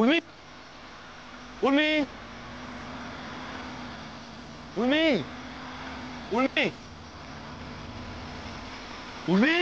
উর্মি, উর্মি, উর্মি, উর্মি, উর্মি।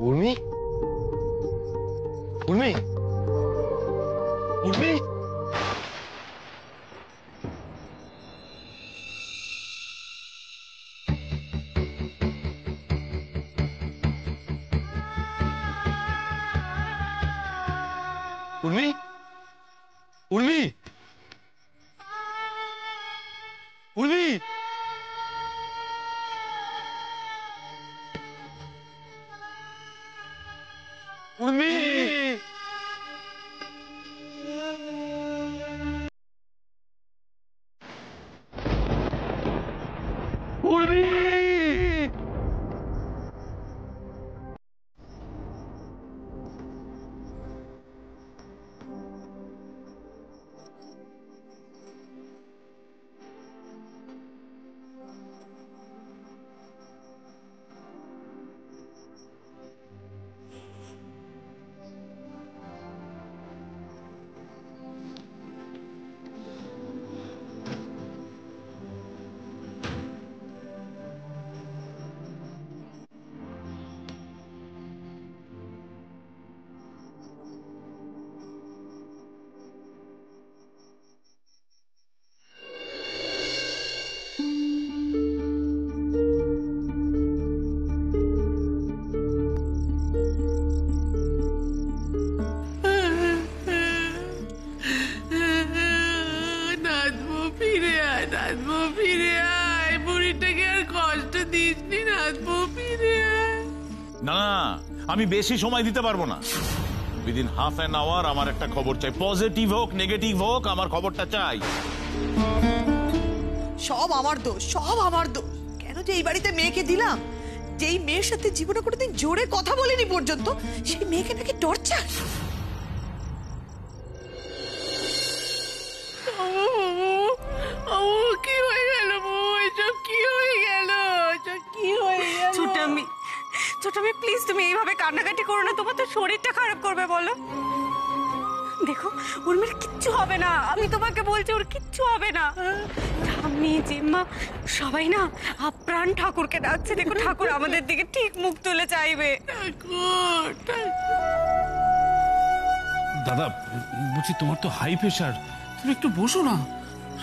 উর্মি, উর্মি, উর্মি। উর্মি, উর্মি, উর্মি, উর্মি, উর্মি। না, আমি বেশি সময় দিতে পারবো না। উইদিন হাফ অ্যান আওয়ার আমার একটা খবর চাই। পজিটিভ হোক নেগেটিভ হোক, আমার খবরটা চাই। সব আমার দোষ, সব আমার দোষ। কেন যে এই বাড়িতে মেয়েকে দিলাম, যেই মেয়ের সাথে জীবনে কোনোদিন জোরে কথা বলিনি পর্যন্ত, সেই মেয়েকে নাকি টর্চার। কি হয়ে গেল? কি হয়ে গেল? কি হয়ে গেল? ছোটামি, ছোটামি প্লিজ তুমি এইভাবে কান্নাকাটি করো না, তোমার তো শরীরটা খারাপ করবে। বলো, দেখো উর্মির কিচ্ছু হবে না, আমি তোমাকে বলছি ওর কিচ্ছু হবে না। ঠাম্মি, জিম্মা সবাই না আপ্রাণ ঠাকুরকে ডাকছে। দেখো ঠাকুর আমাদের দিকে ঠিক মুখ তুলে চাইবে। দাদা বলছি তোমার তো হাই প্রেশার, তুমি একটু বসো না।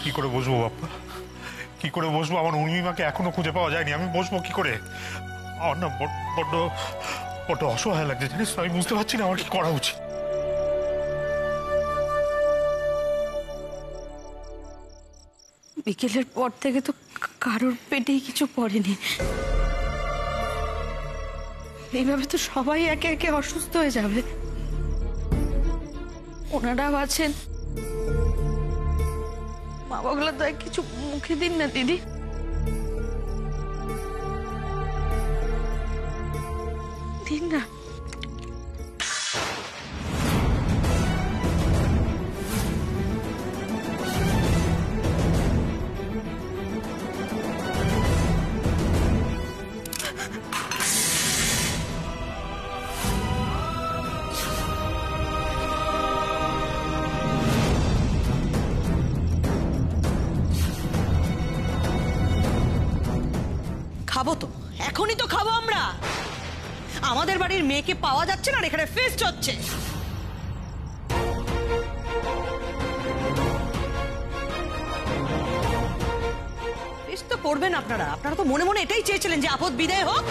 কি করে বসবো বাপ্পা, কি করে বসবো? আমার উর্মিমাকে এখনো খুঁজে পাওয়া যায়নি, আমি বসবো কি করে? আমার না বড্ড বড্ড অসহায় লাগছে জানিস, আমি বুঝতে পারছি না আমার কি করা উচিত। বিকেলের পর থেকে তো কারোর পেটেই কিছু পড়েনি। এইভাবে তো সবাই একে একে অসুস্থ হয়ে যাবে। ওনারাও আছেন, মা বাবাগুলো তো কিছু মুখে দিন না দিদি। দিন না। খাবো তো, এখনই তো খাবো আমরা। আমাদের বাড়ির মেয়েকে পাওয়া যাচ্ছে না, এখানে ফেস্ট হচ্ছে। ফেস্ট তো করবেন আপনারা, আপনারা তো মনে মনে এটাই চেয়েছিলেন যে আপদ বিদায় হোক।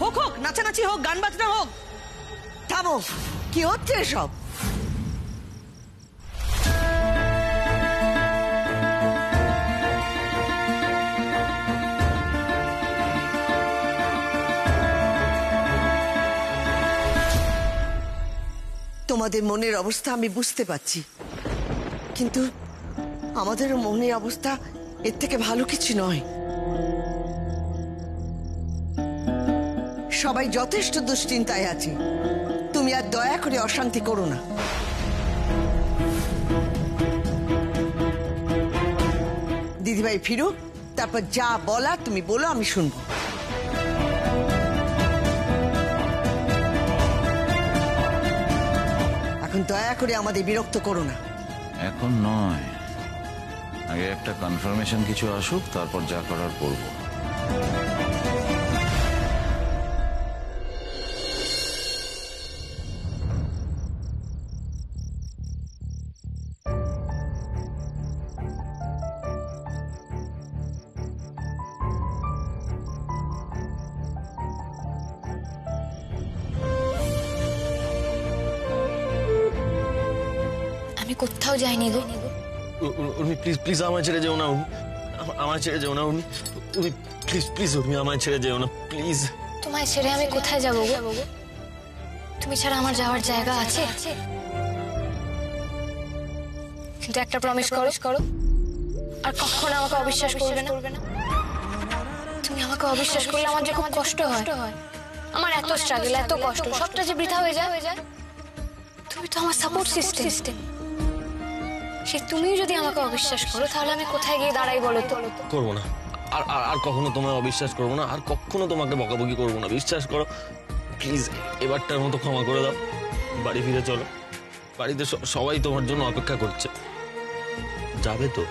হোক হোক, নাচানাচি হোক, গান বাজনা হোক। থামো, কি হচ্ছে এসব? তোমাদের মনের অবস্থা আমি বুঝতে পারছি, কিন্তু আমাদের মনের অবস্থা এর থেকে ভালো কিছু নয়। সবাই যথেষ্ট দুশ্চিন্তায় আছে, তুমি আর দয়া করে অশান্তি করো না। দিদিভাই ফিরুক, তারপর যা বলা তুমি বলো, আমি শুনবো। এখন দয়া করে আমাদের বিরক্ত করো না। এখন নয়, আগে একটা কনফার্মেশন কিছু আসুক, তারপর যা করার করবো। আমি কোথাও যাইনি গো। উর্মি প্লিজ প্লিজ আমায় ছেড়ে যেও না, আমায় ছেড়ে যেও না উর্মি, প্লিজ প্লিজ উর্মি আমায় ছেড়ে যেও না প্লিজ। তোমায় ছেড়ে আমি কোথায় যাবো গো? তুমি ছাড়া আমার যাওয়ার জায়গা আছে? কিন্তু একটা প্রমিস করো, আর কখনো আমাকে অবিশ্বাস করবে না। তুমি আমাকে অবিশ্বাস করলে আমার যে খুব কষ্ট হয়, আমার এত স্ট্রাগল, এত কষ্ট, সবটা যে বৃথা হয়ে যায়। তুমি তো আমার সাপোর্ট সিস্টেম। সে তুমি যদি আমাকে অবিশ্বাস করো, তাহলে আমি কোথায় গিয়ে দাঁড়াই বলো তো? করবো না, আর কখনো তোমায় অবিশ্বাস করবো না, আর কখনো তোমাকে বকাবকি করবো না, বিশ্বাস করো প্লিজ। এবারটার মতো ক্ষমা করে দাও, বাড়ি ফিরে চলো। বাড়িতে সবাই তোমার জন্য অপেক্ষা করছে। যাবে তো?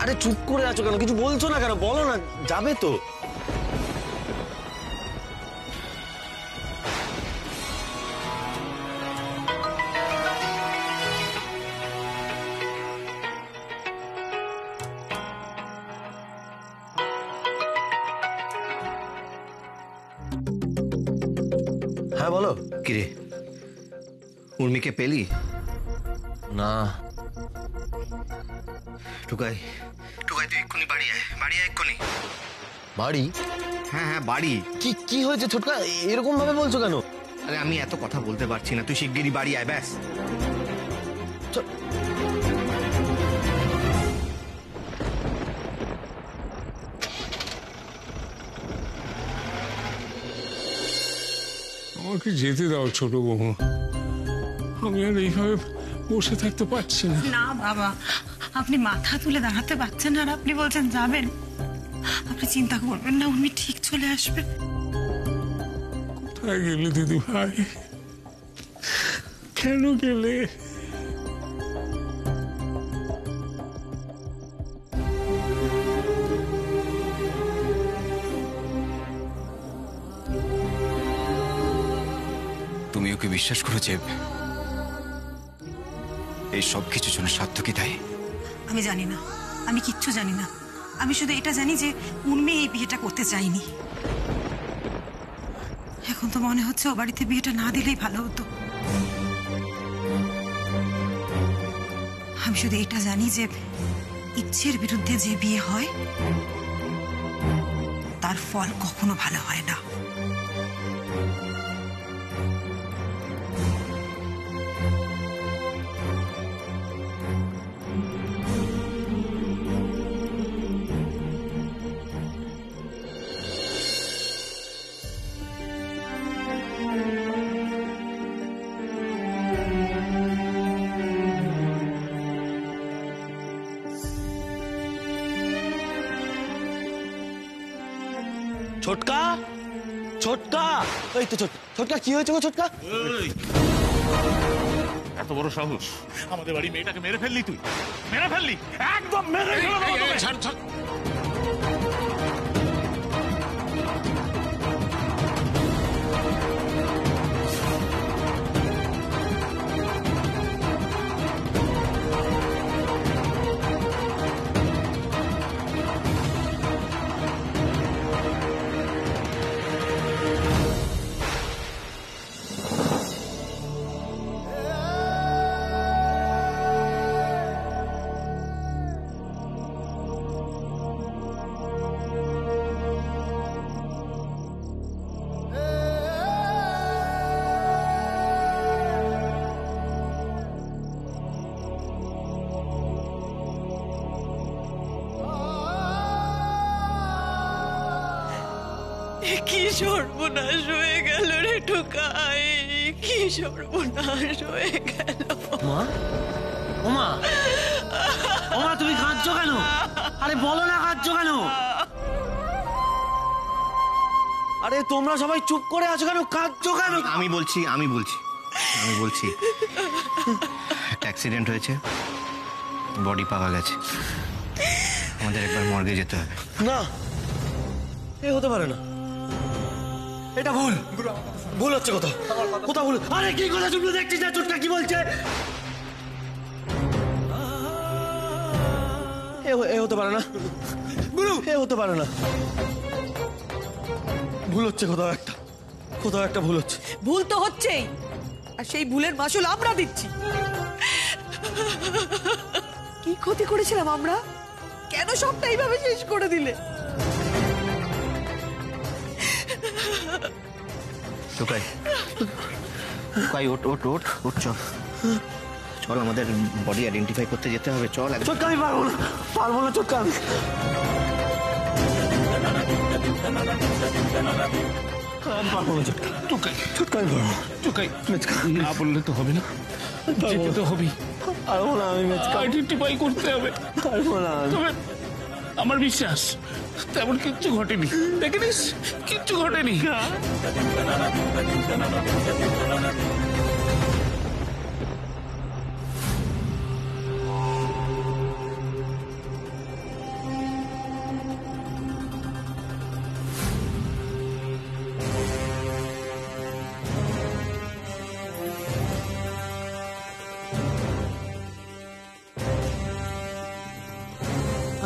আরে চুপ করে আছো কেন? কিছু বলছো না কেন? বলো না, যাবে তো? হ্যাঁ বলো। কিরে, উর্মিকে পেলি? না। টুকাই তুই এক্ষুনি বাড়ি আয়, এক্ষুনি বাড়ি? হ্যাঁ বাড়ি। কি হয়েছে ছোটকা? এরকম ভাবে বলছো কেন? আরে আমি এত কথা বলতে পারছি না, তুই শিগগিরই বাড়ি আয়, ব্যাস। আমাকে যেতে দাও ছোট বৌমা, আমি আর এইভাবে বসে থাকতে পারছি না। না বাবা, আপনি মাথা তুলে দাঁড়াতে পারছেন আর আপনি বলছেন যাবেন? আপনি চিন্তা করবেন না, উনি ঠিক চলে আসবেন। কোথায় গেলে দিদি ভাই? কেন গেলে? তুমি ওকে বিশ্বাস করো যে এই সব কিছুর জন্য সার্থকই দায়ী? আমি জানি না, আমি কিচ্ছু জানি না। আমি শুধু এটা জানি যে উর্মি এই বিয়েটা করতে চাইনি। এখন তো মনে হচ্ছে ও বাড়িতে বিয়েটা না দিলেই ভালো হতো। আমি শুধু এটা জানি যে ইচ্ছের বিরুদ্ধে যে বিয়ে হয় তার ফল কখনো ভালো হয় না। ছোটকা, ছোটকা, এই তো ছোটকা, কি হয়েছে গো ছোটকা? এত বড় সাহস, আমাদের বাড়ি মেয়েটাকে মেরে ফেললি তুই? মেরে ফেললি? একদম মেরে ফেললি। কি সর্বনাশ হয়ে গেল রে ঠোকাই, কি সর্বনাশ হয়ে গেল। মা, ওমা, ওমা তুমি কাঁদছো কেন? আরে বলো না কাঁদছো কেন? আরে তোমরা সবাই চুপ করে আছো কেন? কাঁদছো কেন? আমি বলছি একটা অ্যাক্সিডেন্ট হয়েছে, বডি পাওয়া গেছে, আমাদের একবার মর্গে যেতে হবে। না, এ হতে পারে না, এটা ভুল, ভুল হচ্ছে কোথাও, কোথাও ভুল। আরে কি কথা তুমি দেখছিস না ছোটকা কি বলছে? এ হতে পারে না গুরু, এ হতে পারে না, ভুল হচ্ছে কোথাও একটা ভুল হচ্ছে। ভুল তো হচ্ছেই, আর সেই ভুলের মাসুল আমরা দিচ্ছি। কি ক্ষতি করেছিলাম আমরা? কেন সবটা এইভাবে শেষ করে দিলে? টুকাই ওঠ ওঠ ওঠ ওঠ, চল চল, আমাদের বডি আইডেন্টিফাই করতে যেতে হবে, চল। ছোটকা আমি পারবো না ছোটকা, আমি পারবো না ছোটকা, ছোটকা আমি পারবো। ছোটকাই না বললে তো হবে না, যেতে তো হবেই। পারবো না আমি, আইডেন্টিফাই করতে হবে, পারবো না। তবে আমার বিশ্বাস তেমন কিচ্ছু ঘটেনি, দেখেনিস কিচ্ছু ঘটেনি।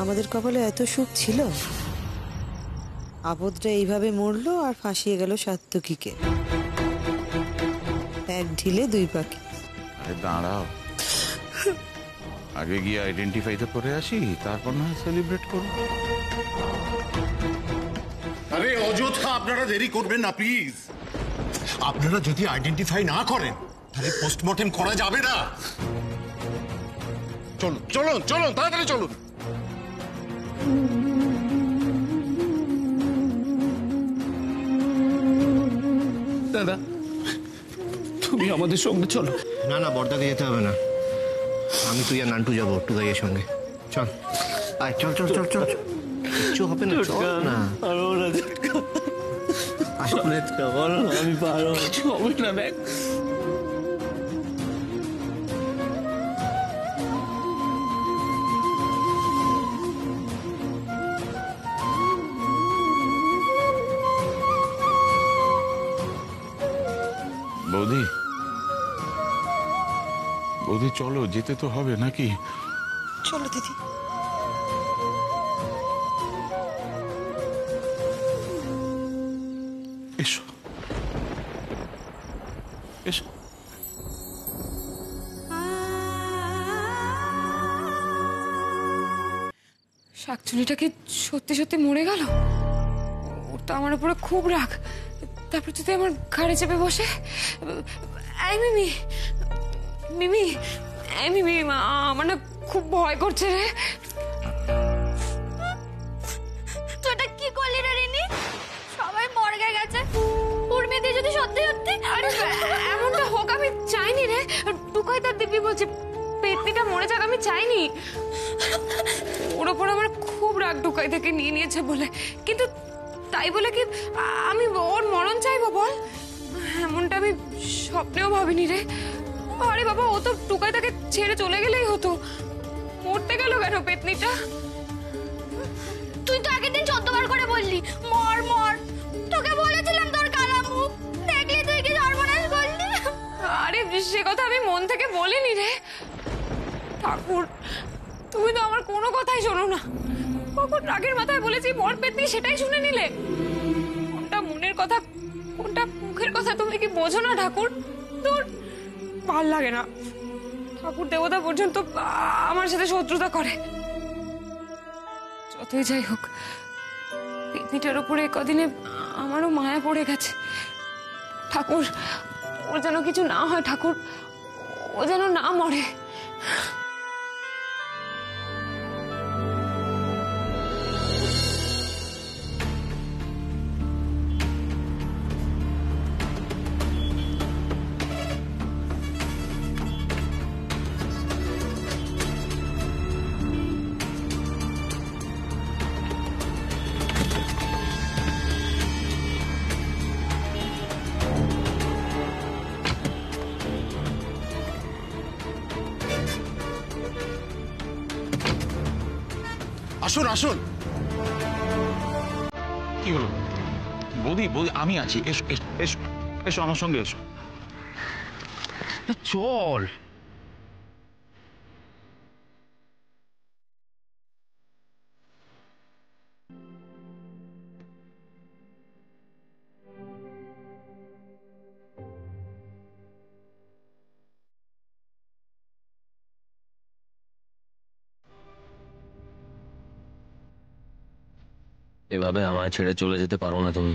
আমাদের কপালে এত সুখ ছিল, আপদটা এইভাবে মরলো আর ফাঁসিয়ে গেল সাত্তকীকে। এক ঢিলে দুই পাখি। আরে দাঁড়াও, আগে গিয়ে আইডেন্টিফাই তো করে আসি, তারপর না সেলিব্রেট করব। আরে অযথা আপনারা দেরি করবেন না প্লিজ। আপনারা যদি আইডেন্টিফাই না করেন তাহলে পোস্টমর্টেম করা যাবে না। চলুন চলুন চলুন, তাড়াতাড়ি চলুন। দাদা তুমি আমাদের সঙ্গে চলো। না বর্দাকে যেতে হবে না, আমি তুই আর নান্টু যাবো টুকাইয়ের সঙ্গে। চল আয়, চল চল চল চল, কিচ্ছু হবে না, চল না। আমি পারবো, কিছু হবে না। দেখ বৌদি চলো, যেতে তো হবে নাকি? চলো দিদি। এসো এসো। শাকচুনিটা কি সত্যি সত্যি মরে গেল? ওর তো আমার উপরে খুব রাগ, তারপর যদি আমার ঘাড়ে চেপে বসে। মিমি মিমি মিমি, আমার না খুব ভয় করছে রে। তুই এটা কি করলি রে রিনি? সবাই মর্গে গেছে, উর্মি দিয়ে যদি সত্যি সত্যি। আরে এমনটা হোক আমি চাইনি রে। টুকাই তার দিব্যি বলছে পেতনিটা মরে যাক, আমি চাইনি। ওর ওপর আমার খুব রাগ টুকাই থেকে নিয়ে নিয়েছে বলে, কিন্তু তাই বলে কি আমি ওর মরণ চাইবো বল? এমনটা আমি স্বপ্নেও ভাবিনি রে। আরে বাবা, ও তো টুকাই তাকে ছেড়ে চলে গেলেই হতো, মরতে গেল কেন পেতনিটা? তুই তো আগের দিন 14 বার করে বললি মর মর, তোকে বলেছিলাম তোর কালা মুখ দেখলি তুই কি সর্বনাশ করলি। আরে সে কথা আমি মন থেকে বলিনি রে ঠাকুর, তুমি তো আমার কোনো কথাই শোনো না। কখন রাগের মাথায় বলেছি মর পেতনি, সেটাই শুনে নিলে। কোনটা মনের কথা কোনটা মুখের কথা তুমি কি বোঝো না ঠাকুর? তোর ভাল লাগে না, ঠাকুর দেবতা পর্যন্ত আমার সাথে শত্রুতা করে। যতই যাই হোক, পেতনিটার উপরে কদিনে আমারও মায়া পড়ে গেছে। ঠাকুর, ওর যেন কিছু না হয় ঠাকুর, ও যেন না মরে। আসুন আসুন। কি হলো বৌদি? বৌদি আমি আছি, এসো এসো এসো এসো আমার সঙ্গে এসো। চল। এভাবে আমায় ছেড়ে চলে যেতে পারো না তুমি।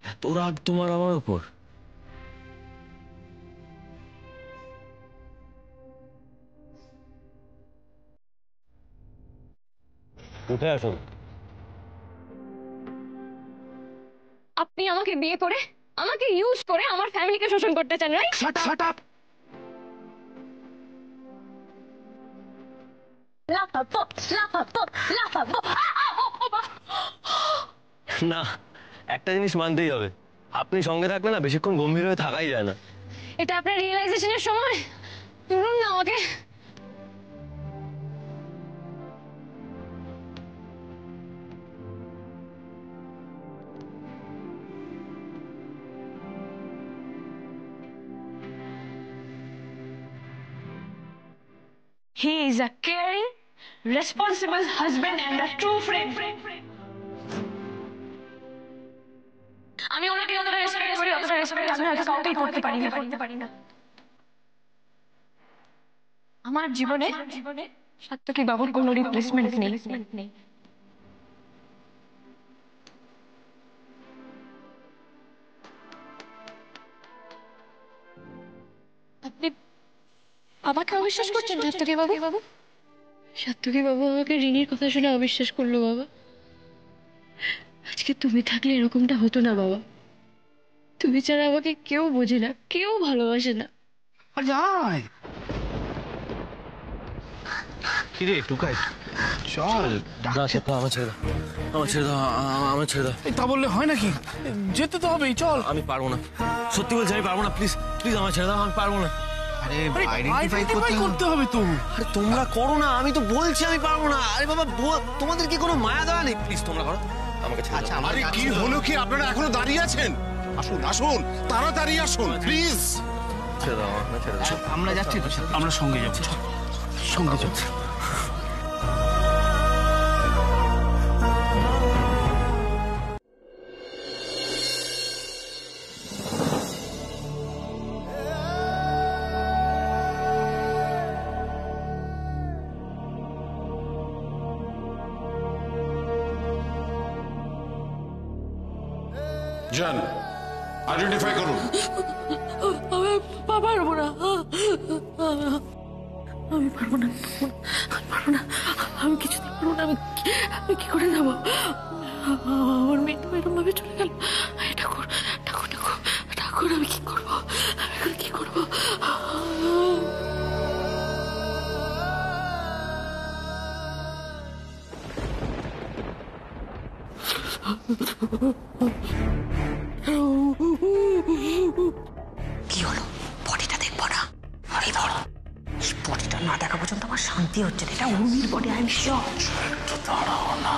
এত রাগ তোমার আমার উপর? উঠে আসুন। আপনি আমাকে বিয়ে করে, আমাকে ইউজ করে আমার ফ্যামিলিকে শোষণ করতে চান, রাইট? Shut up. না, একটা জিনিস মানতেই হবে, আপনি সঙ্গে থাকলে না বেশিক্ষণ গম্ভীর হয়ে থাকাই যায় না। এটা আপনার রিয়েলাইজেশনের সময়। শুনুন না আমাকে। He is a caring, responsible husband and a true friend. আমি ওনাকে যতটা রেসপেক্ট করি, অতটা রেসপেক্ট আমি হয়তো কাউকেই করতে পারি না। আমার জীবনে সাত্তকী বাবুর কোনো রিপ্লেসমেন্ট নেই। আপনি আমাকে অবিশ্বাস করছেন সাত্তকী বাবু? সাত্তকী বাবু আমাকে রিনির কথা শুনে অবিশ্বাস করলো বাবা। আজকে তুমি থাকলে এরকমটা হতো না বাবা। তুমি ছাড়া আমাকে কেউ বোঝে না, কেউ ভালোবাসে না। কিরে টুকাই, চল। আমার ছেড়ে দাও, আমার ছেড়ে দাও, আমার ছেড়ে দাও। তা বললে হয় নাকি? যেতে তো হবেই, চল। আমি পারবো না, সত্যি বলছি আমি পারবো না। প্লিজ প্লিজ আমার ছেড়ে দাও, আমি পারবো না। আরে আইডেন্টিফাই করতে হবে তো। আরে তোমরা করো না, আমি তো বলছি আমি পারবো না। আরে বাবা, তোমাদের কি কোনো মায়া দেওয়া নেই? প্লিজ তোমরা করো, আমাকে ছেড়ে দাও। আরে কি হলো কি, আপনারা এখনো দাঁড়িয়ে আছেন? আসুন আসুন, তাড়াতাড়ি আসুন প্লিজ। ছেড়ে দাও, আমাকে ছেড়ে দাও। আমরা যাচ্ছি তো, আমরা সঙ্গে যাবো, সঙ্গে যাচ্ছি। যান, আইডেন্টিফাই করুন। পারবো না, আমি পারবো না, আমি কিছুতে পারবো না। আমি কি করে যাবো? আমার মেয়ে তো এরকম ভাবে চলে গেল। ঠাকুর ঠাকুর ঠাকুর ঠাকুর, আমি কি করবো? আমি কি করবো? কি হলো? বডিটা দেখবো না? বডিটা না দেখা পর্যন্ত আমার শান্তি হচ্ছে না। এটা উর্মির বডি, আই এম শিওর। একটু দাঁড়াও না,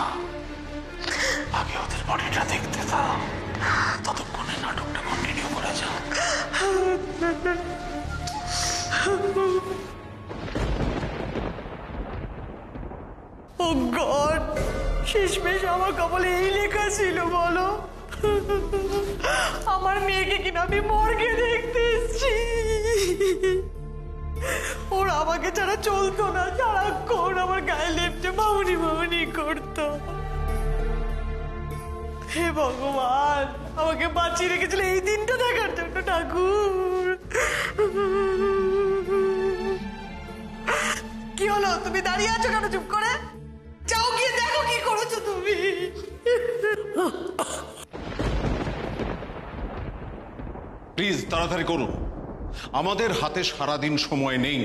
আগে ওদের বডিটা দেখতে দাও, ততক্ষণে নাটকটা কন্টিনিউ করে যাও। ও গড, শেষমেশ আমার কপালে এই লেখা ছিল বলো? আমার মেয়েকে কিনা আমি মর্গে দেখতে এসেছি। ওর আমাকে ছাড়া চলতো না, সারাক্ষণ আমার গায়ে লেপটে মামুনি করতো। হে ভগবান, আমাকে বাঁচিয়ে রেখেছিল এই দিনটা দেখার জন্য। ঠাকুর, কি হলো? তুমি দাঁড়িয়ে আছো কেন চুপ করে? যাও গিয়ে দেখো কি করেছো তুমি। প্লিজ তাড়াতাড়ি করুন, আমাদের হাতে সারাদিন সময় নেই।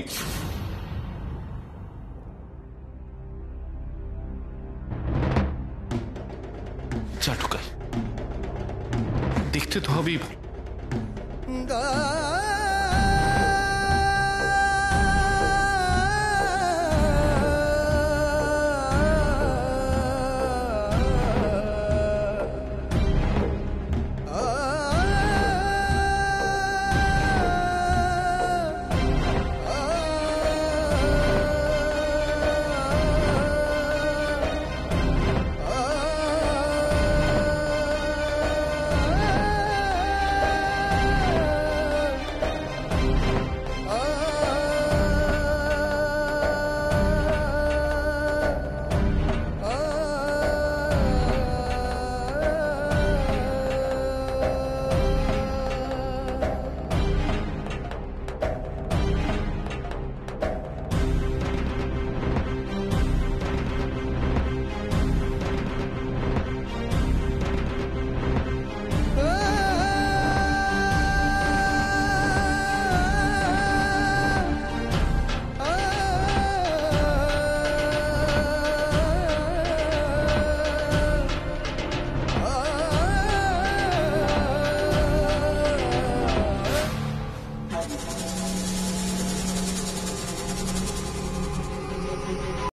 যা ঢুকাই, দেখতে তো হবেই।